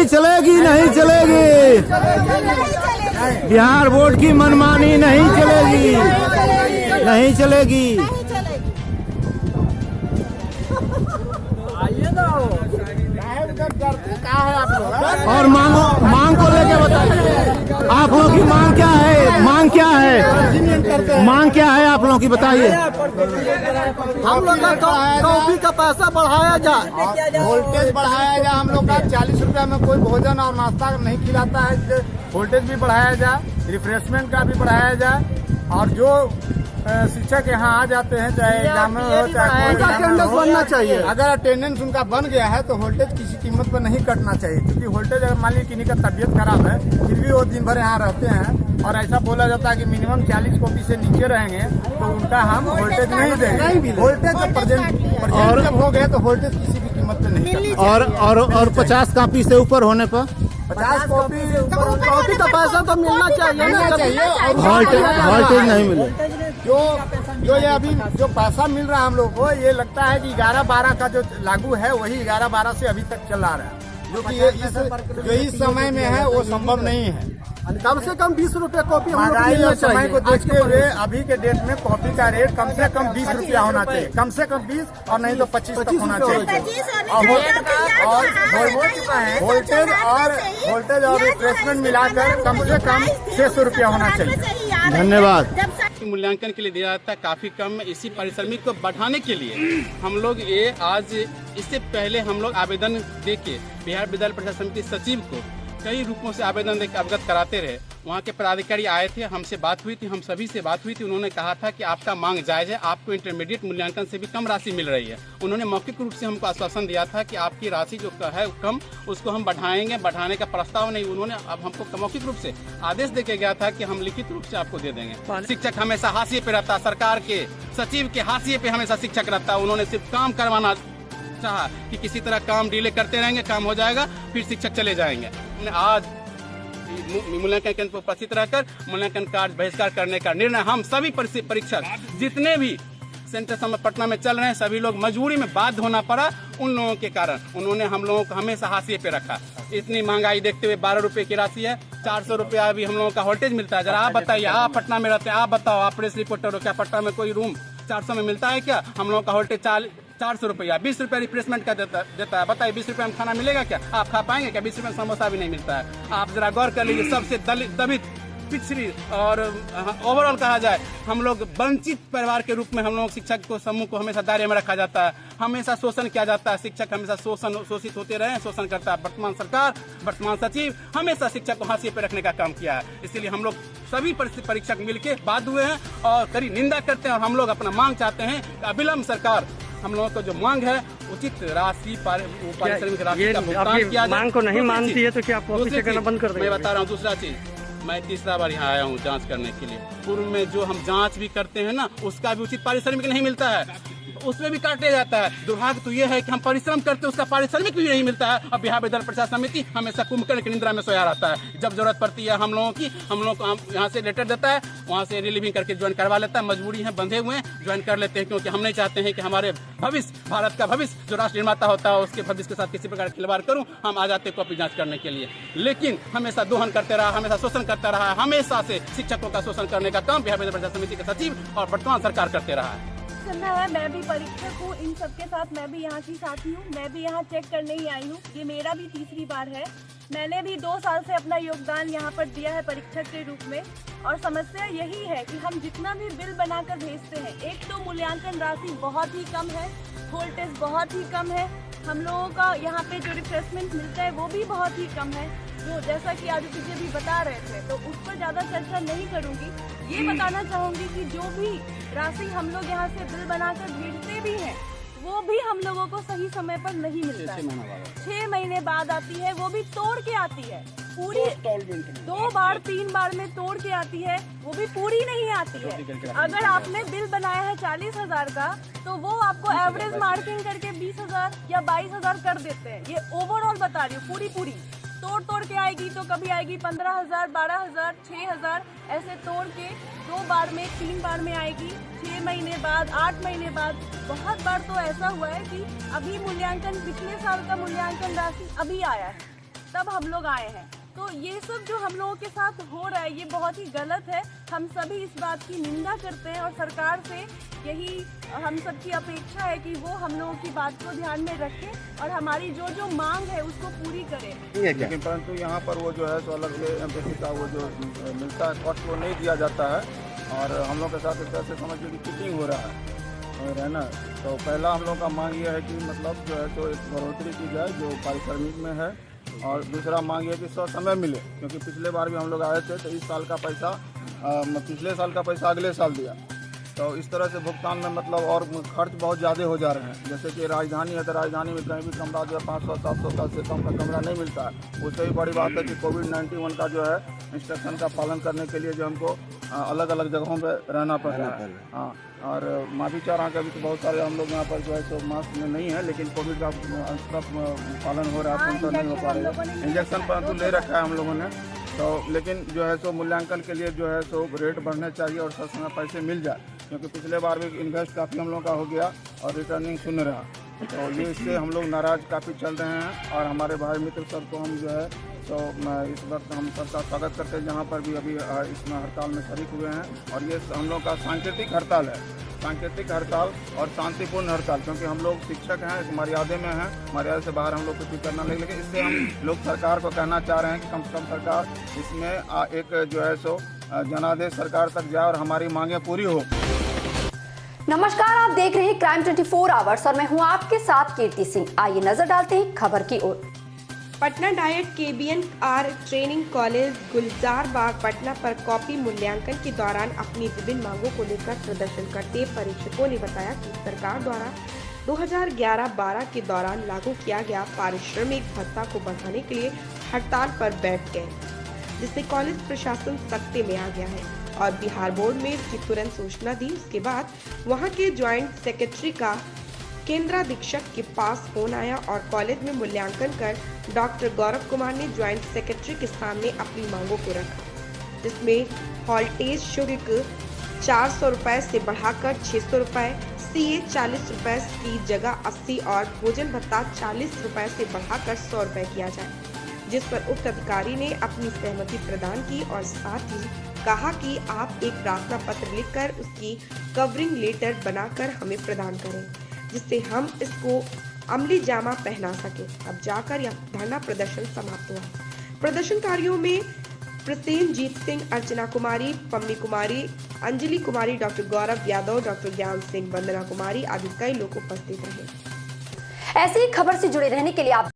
चलेगी, नहीं चलेगी। बिहार बोर्ड की मनमानी नहीं चलेगी, नहीं चलेगी। और मांग को लेके बताइए, आप लोगों की मांग क्या है? मांग क्या है? मांग क्या है आप लोगों की, बताइए। हम लोग का कॉफी का पैसा बढ़ाया जाए, वोल्टेज बढ़ाया जाए। हम लोग का 40 रुपया में कोई भोजन और नाश्ता नहीं खिलाता है, वोल्टेज भी बढ़ाया जाए, रिफ्रेशमेंट का भी बढ़ाया जाए। और जो शिक्षक यहाँ आ जाते हैं, चाहे एग्जाम हो चाहे अटेंडेंस बनना चाहिए। अगर अटेंडेंस उनका बन गया है तो वोल्टेज किसी कीमत पर नहीं कटना चाहिए, क्योंकि वोल्टेज अगर मान लीजिए किन्हीं का तबियत खराब है फिर भी वो दिन भर यहाँ रहते हैं और ऐसा बोला जाता है कि मिनिमम 40 कॉपी से नीचे रहेंगे तो उनका हम वोल्टेज नहीं देंगे। वोल्टेज प्रेजेंट जब हो गए तो वोल्टेज किसी भी कीमत पे नहीं। और 50 कॉपी से ऊपर होने पर 50 कॉपी का पैसा तो मिलना चाहिए और वोल्टेज नहीं मिले। जो ये अभी जो पैसा मिल रहा है हम लोग को, ये लगता है कि 11-12 का जो लागू है वही 11-12 से अभी तक चला रहा है, जो कि इस समय में है वो संभव नहीं है। कम से कम 20 रुपए कॉपी महंगाई और समय को देखते हुए अभी के डेट में कॉपी का रेट कम से कम 20 रुपया होना चाहिए, कम से कम 20 और नहीं तो 25 तक होना चाहिए। और वोल्टेज और रिफ्रेशमेंट मिलाकर कम से कम 600 रुपया होना चाहिए। धन्यवाद। मूल्यांकन के लिए दिया जाता है काफी कम। इसी पारिश्रमिक को बढ़ाने के लिए हम लोग ये आज, इससे पहले हम लोग आवेदन देके बिहार विद्यालय परिषद समिति सचिव को कई रूपों से आवेदन देकर अवगत कराते रहे। वहाँ के पदाधिकारी आए थे, हमसे बात हुई थी, हम सभी से बात हुई थी। उन्होंने कहा था कि आपका मांग जायज है, आपको इंटरमीडिएट मूल्यांकन से भी कम राशि मिल रही है। उन्होंने मौखिक रूप से हमको आश्वासन दिया था कि आपकी राशि जो है कम, उसको हम बढ़ाएंगे, बढ़ाने का प्रस्ताव नहीं। उन्होंने अब हमको मौखिक रूप से आदेश देके गया था कि हम लिखित रूप से आपको दे देंगे। शिक्षक हमेशा हाशिए पे रहता, सरकार के सचिव के हाशिए पे हमेशा शिक्षक रहता। उन्होंने सिर्फ काम करवाना चाहा कि किसी तरह काम डिले करते रहेंगे, काम हो जाएगा, फिर शिक्षक चले जाएंगे। आज मूल्यांकन केंद्र पर उपस्थित रहकर मूल्यांकन कार्य बहिष्कार करने का निर्णय हम सभी परीक्षक जितने भी सेंटर समय पटना में चल रहे हैं, सभी लोग मजबूरी में बाध्य होना पड़ा उन लोगों के कारण। उन्होंने हम लोगों को हमेशा हाशिए पे रखा। इतनी महंगाई देखते हुए 12 रुपए की राशि है, 400 रुपया अभी हम लोगों का वोल्टेज मिलता है। जरा आप बताइए, आप पटना में रहते हैं, आप बताओ, आप प्रेस रिपोर्टर हो, क्या पटना में कोई रूम 400 में मिलता है क्या? हम लोगों का वोल्टेज 400 रुपया, 20 रुपया रिप्लेसमेंट का देता है। बताइए 20 रुपया में खाना मिलेगा क्या? आप खा पाएंगे क्या? 20 रुपया में समोसा भी नहीं मिलता है। आप जरा गौर कर लीजिए। सबसे दलित पिछड़ी और ओवरऑल कहा जाए, हम लोग वंचित परिवार के रूप में हम लोग शिक्षक को समूह को हमेशा दायरे में रखा जाता है, हमेशा शोषण किया जाता है। शिक्षक हमेशा शोषित होते रहे, शोषण करता है वर्तमान सरकार, वर्तमान सचिव हमेशा शिक्षक को हाशिए पे रखने का काम किया है। इसलिए हम लोग सभी परीक्षक मिलकर बाध्य हुए हैं और कड़ी निंदा करते हैं। और हम लोग अपना मांग चाहते हैं कि अविलंब सरकार हम लोगों को जो मांग है उचित राशि पारिश्रमिक राशि का भुगतान किया जाए। मांग को नहीं मानती है तो क्या आप ऑफिस से करना बंद कर देंगे? मैं बता रहा हूँ दूसरा चीज, मैं तीसरा बार यहाँ आया हूँ जांच करने के लिए। पूर्व में जो हम जांच भी करते हैं ना, उसका भी उचित पारिश्रमिक नहीं मिलता है, उसमें भी काटे जाता है। दुर्भाग्य तो ये है कि हम परिश्रम करते हैं, उसका पारिश्रमिक भी नहीं मिलता है। और बिहार विद्यालय परिषद समिति हमेशा कुंभकर्ण की निद्रा में सोया रहता है। जब जरूरत पड़ती है हम लोगों की, हम लोग को यहाँ से लेटर देता है, वहाँ से रिलीविंग करके ज्वाइन करवा लेता है। मजबूरी है, बंधे हुए हैं, ज्वाइन कर लेते हैं, क्योंकि हम नहीं चाहते हैं कि हमारे भविष्य, भारत का भविष्य जो राष्ट्र निर्माता होता है, उसके भविष्य के साथ किसी प्रकार खिलवाड़ करूँ। हम आ जाते कॉपी जाँच करने के लिए, लेकिन हमेशा दोहन करते रहा, हमेशा शोषण करता रहा। हमेशा से शिक्षकों का शोषण करने का काम बिहार विद्यालय परिषद समिति के सचिव और वर्तमान सरकार करते रहा है। करना है। मैं भी परीक्षक हूँ, इन सबके साथ मैं भी यहाँ की साथी हूँ। मैं भी यहाँ चेक करने ही आई हूँ। ये मेरा भी तीसरी बार है। मैंने भी 2 साल से अपना योगदान यहाँ पर दिया है परीक्षक के रूप में। और समस्या यही है कि हम जितना भी बिल बनाकर भेजते हैं, एक तो मूल्यांकन राशि बहुत ही कम है, वोल्टेज बहुत ही कम है, हम लोगों का यहाँ पे जो रिफ्रेशमेंट मिलता है वो भी बहुत ही कम है। जो जैसा कि आदित्य जी भी बता रहे थे, तो उस पर ज़्यादा चर्चा नहीं करूँगी। ये बताना चाहूँगी कि जो भी राशि हम लोग यहाँ से बिल बनाकर भेजते भी हैं, वो भी हम लोगों को सही समय पर नहीं मिलता है। 6 महीने बाद आती है, वो भी तोड़ के आती है पूरी। 2 बार 3 बार में तोड़ के आती है, वो भी पूरी नहीं आती है। अगर आपने बिल बनाया है 40,000 का, तो वो आपको एवरेज मार्किंग करके 20,000 या 22,000 कर देते हैं। ये ओवरऑल बता रही हूँ, पूरी तोड़ के आएगी तो कभी आएगी 15,000, 12,000, 6,000, ऐसे तोड़ के 2 बार में 3 बार में आएगी। 6 महीने बाद, 8 महीने बाद। बहुत बार तो ऐसा हुआ है कि अभी मूल्यांकन, पिछले साल का मूल्यांकन राशि अभी आया है, तब हम लोग आए हैं। तो ये सब जो हम लोगों के साथ हो रहा है ये बहुत ही गलत है। हम सभी इस बात की निंदा करते हैं और सरकार से यही हम सबकी अपेक्षा है कि वो हम लोगों की बात को ध्यान में रखे और हमारी जो जो मांग है उसको पूरी करे। लेकिन परंतु यहाँ पर वो जो है सो अलग से एम्बेसी का वो जो मिलता है कॉस्ट वो नहीं दिया जाता है और हम लोग के साथ एक तरह से समझिए कि चीटिंग हो रहा है ना। तो पहला हम लोग का मांग ये है कि मतलब जो है तो एक बढ़ोतरी की जाए जो पारिश्रमिक में है और दूसरा मांग ये कि समय मिले, क्योंकि पिछले बार भी हम लोग आए थे तो इस साल का पैसा पिछले साल का पैसा अगले साल दिया। तो इस तरह से भुगतान में मतलब और खर्च बहुत ज़्यादा हो जा रहे हैं। जैसे कि राजधानी है तो राजधानी में कहीं भी कमरा जो है 500-700 का से कम का कमरा नहीं मिलता है। उससे भी बड़ी बात है कि कोविड-19 का जो है इंस्ट्रक्शन का पालन करने के लिए जो हमको अलग अलग जगहों पे रहना पड़ रहा है। हाँ, और माफी चाह रहा हूँ कि अभी तो बहुत सारे हम लोग यहाँ पर जो है सो मास्क में नहीं है, लेकिन कोविड का पालन हो रहा है तो नहीं हो पा रहा है। इंजेक्शन परंतु ले रखा है हम लोगों ने। तो लेकिन जो है सो मूल्यांकन के लिए जो है सो रेट बढ़ने चाहिए और सब समय पैसे मिल जाए, क्योंकि पिछले बार भी इन्वेस्ट काफ़ी हम लोग का हो गया और रिटर्निंग शून्य रहा। तो ये इससे हम लोग नाराज़ काफ़ी चल रहे हैं और हमारे भाई मित्र सब को हम जो है तो इस वक्त हम सबका स्वागत करते हैं जहाँ पर भी अभी इसमें हड़ताल में शरीक हुए हैं। और ये हम लोग का सांकेतिक हड़ताल है, सांकेतिक हड़ताल और शांतिपूर्ण हड़ताल, क्योंकि हम लोग शिक्षक हैं, इस मर्यादा में हैं, मर्यादा से बाहर हम लोग कुछ भी करना नहीं। लेकिन इससे हम लोग सरकार को कहना चाह रहे हैं कि कम से कम सरकार इसमें एक जो है सो जनादेश सरकार तक जाए और हमारी मांगें पूरी हो। नमस्कार, आप देख रहे हैं क्राइम 24 आवर्स और मैं हूं आपके साथ कीर्ति सिंह। आइए नजर डालते हैं खबर की ओर। Patna DIET KBNR training college Gulzar Bagh Patna पर कॉपी मूल्यांकन के दौरान अपनी विभिन्न मांगों को लेकर प्रदर्शन करते परीक्षकों ने बताया कि सरकार द्वारा 2011-12 के दौरान लागू किया गया पारिश्रमिक भत्ता को बढ़ाने के लिए हड़ताल पर बैठ गए, जिससे कॉलेज प्रशासन सख्ते में आ गया है और बिहार बोर्ड में इसकी तुरंत सूचना दी। उसके बाद वहां के ज्वाइंट सेक्रेटरी का केंद्राधीक्षक के पास फोन आया और कॉलेज में मूल्यांकन कर डॉक्टर गौरव कुमार ने ज्वाइंट सेक्रेटरी के सामने अपनी मांगों को रखा, जिसमें हॉल्टेज शुल्क 400 रुपए से बढ़ाकर 600 रुपए, CA 40 रुपए की जगह 80 और भोजन भत्ता 40 रुपए से बढ़ाकर 100 रुपए किया जाए, जिस पर उक्त अधिकारी ने अपनी सहमति प्रदान की और साथ ही कहा कि आप एक प्रार्थना पत्र लिखकर उसकी कवरिंग लेटर बनाकर हमें प्रदान करें, जिससे हम इसको अमली जामा पहना सके। अब जाकर यह धरना प्रदर्शन समाप्त हुआ। प्रदर्शनकारियों में प्रसेनजीत सिंह, अर्चना कुमारी, पम्मी कुमारी, अंजलि कुमारी, डॉक्टर गौरव यादव, डॉक्टर ज्ञान सिंह, वंदना कुमारी आदि कई लोग उपस्थित रहे। ऐसी ही खबर से जुड़े रहने के लिए आप